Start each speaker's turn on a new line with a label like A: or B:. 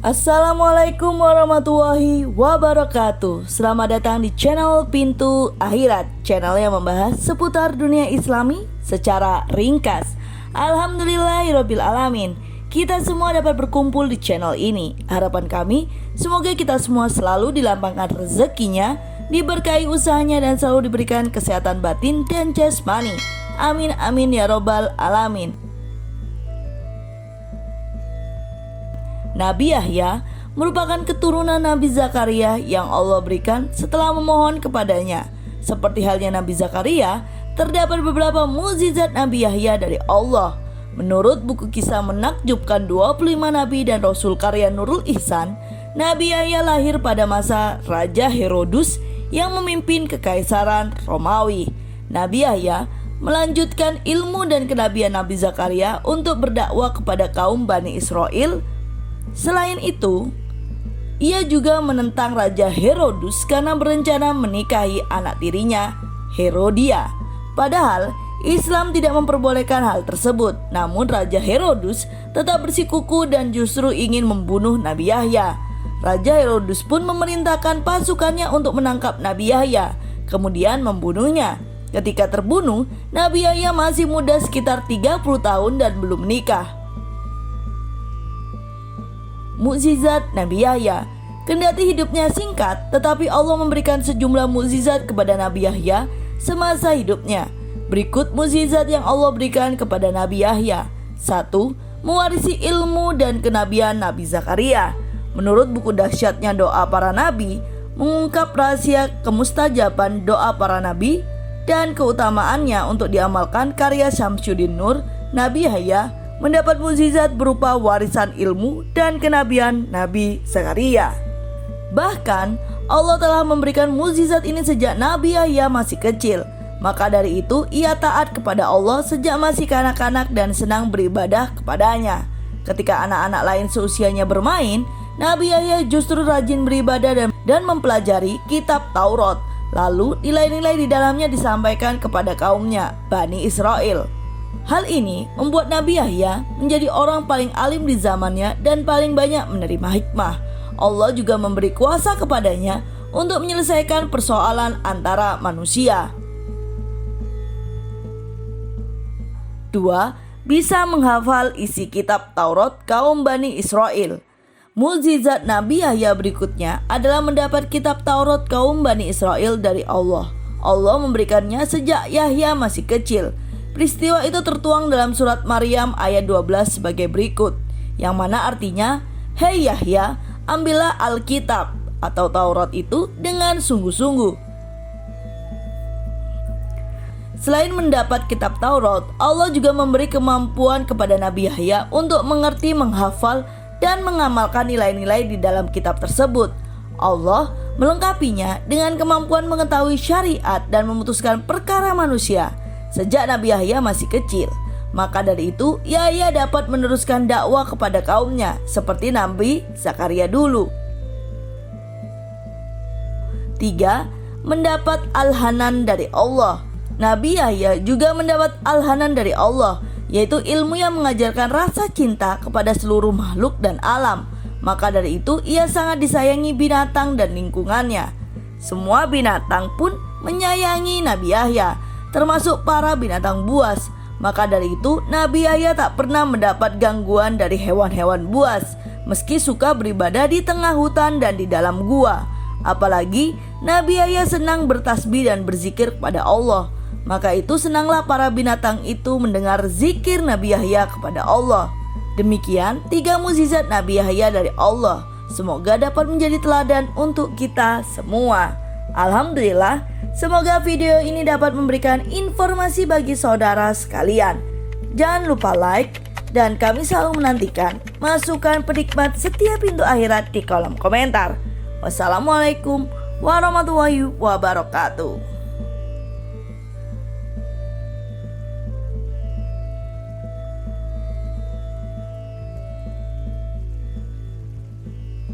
A: Assalamualaikum warahmatullahi wabarakatuh. Selamat datang di channel Pintu Akhirat, channel yang membahas seputar dunia Islami secara ringkas. Alhamdulillahirabbil alamin, kita semua dapat berkumpul di channel ini. Harapan kami, semoga kita semua selalu dilapangkan rezekinya, diberkahi usahanya, dan selalu diberikan kesehatan batin dan jasmani. Amin amin ya robbal alamin. Nabi Yahya merupakan keturunan Nabi Zakaria yang Allah berikan setelah memohon kepadanya. Seperti halnya Nabi Zakaria, terdapat beberapa mukjizat Nabi Yahya dari Allah. Menurut buku kisah menakjubkan 25 Nabi dan Rasul karya Nurul Ihsan, Nabi Yahya lahir pada masa Raja Herodus yang memimpin Kekaisaran Romawi. Nabi Yahya melanjutkan ilmu dan kenabian Nabi Zakaria untuk berdakwah kepada kaum Bani Israel. Selain itu, ia juga menentang Raja Herodus karena berencana menikahi anak tirinya, Herodia. Padahal Islam tidak memperbolehkan hal tersebut. Namun Raja Herodus tetap bersikukuh dan justru ingin membunuh Nabi Yahya. Raja Herodus pun memerintahkan pasukannya untuk menangkap Nabi Yahya, kemudian membunuhnya. Ketika terbunuh, Nabi Yahya masih muda sekitar 30 tahun dan belum menikah. Mukjizat Nabi Yahya. Kendati hidupnya singkat, tetapi Allah memberikan sejumlah mukjizat kepada Nabi Yahya semasa hidupnya. Berikut mukjizat yang Allah berikan kepada Nabi Yahya. 1. Mewarisi ilmu dan kenabian Nabi Zakaria. Menurut buku Dahsyatnya Doa Para Nabi, mengungkap rahasia kemustajaban doa para nabi dan keutamaannya untuk diamalkan karya Syamsuddin Nur, Nabi Yahya mendapat mukjizat berupa warisan ilmu dan kenabian Nabi Zakaria. Bahkan Allah telah memberikan mukjizat ini sejak Nabi Yahya masih kecil. Maka dari itu ia taat kepada Allah sejak masih kanak-kanak dan senang beribadah kepadanya. Ketika anak-anak lain seusianya bermain, Nabi Yahya justru rajin beribadah dan mempelajari kitab Taurat. Lalu nilai-nilai di dalamnya disampaikan kepada kaumnya, Bani Israel. Hal ini membuat Nabi Yahya menjadi orang paling alim di zamannya dan paling banyak menerima hikmah. Allah juga memberi kuasa kepadanya untuk menyelesaikan persoalan antara manusia. 2. Bisa menghafal isi kitab Taurat kaum Bani Israel. Mukjizat Nabi Yahya berikutnya adalah mendapat kitab Taurat kaum Bani Israel dari Allah. Allah memberikannya sejak Yahya masih kecil. Peristiwa itu tertuang dalam surat Maryam ayat 12 sebagai berikut, yang mana artinya, "Hei Yahya, ambillah Alkitab atau Taurat itu dengan sungguh-sungguh." Selain mendapat kitab Taurat, Allah juga memberi kemampuan kepada Nabi Yahya untuk mengerti, menghafal, dan mengamalkan nilai-nilai di dalam kitab tersebut. Allah melengkapinya dengan kemampuan mengetahui syariat dan memutuskan perkara manusia sejak Nabi Yahya masih kecil. Maka dari itu Yahya dapat meneruskan dakwah kepada kaumnya seperti Nabi Zakaria dulu. 3. Mendapat al-hanan dari Allah. Nabi Yahya juga mendapat al-hanan dari Allah, yaitu ilmu yang mengajarkan rasa cinta kepada seluruh makhluk dan alam. Maka dari itu ia sangat disayangi binatang dan lingkungannya. Semua binatang pun menyayangi Nabi Yahya, termasuk para binatang buas. Maka dari itu Nabi Yahya tak pernah mendapat gangguan dari hewan-hewan buas, meski suka beribadah di tengah hutan dan di dalam gua. Apalagi Nabi Yahya senang bertasbih dan berzikir kepada Allah. Maka itu senanglah para binatang itu mendengar zikir Nabi Yahya kepada Allah. Demikian 3 mukjizat Nabi Yahya dari Allah. Semoga dapat menjadi teladan untuk kita semua. Alhamdulillah, semoga video ini dapat memberikan informasi bagi saudara sekalian. Jangan lupa like, dan kami selalu menantikan masukan penikmat setiap Pintu Akhirat di kolom komentar. Wassalamualaikum warahmatullahi wabarakatuh.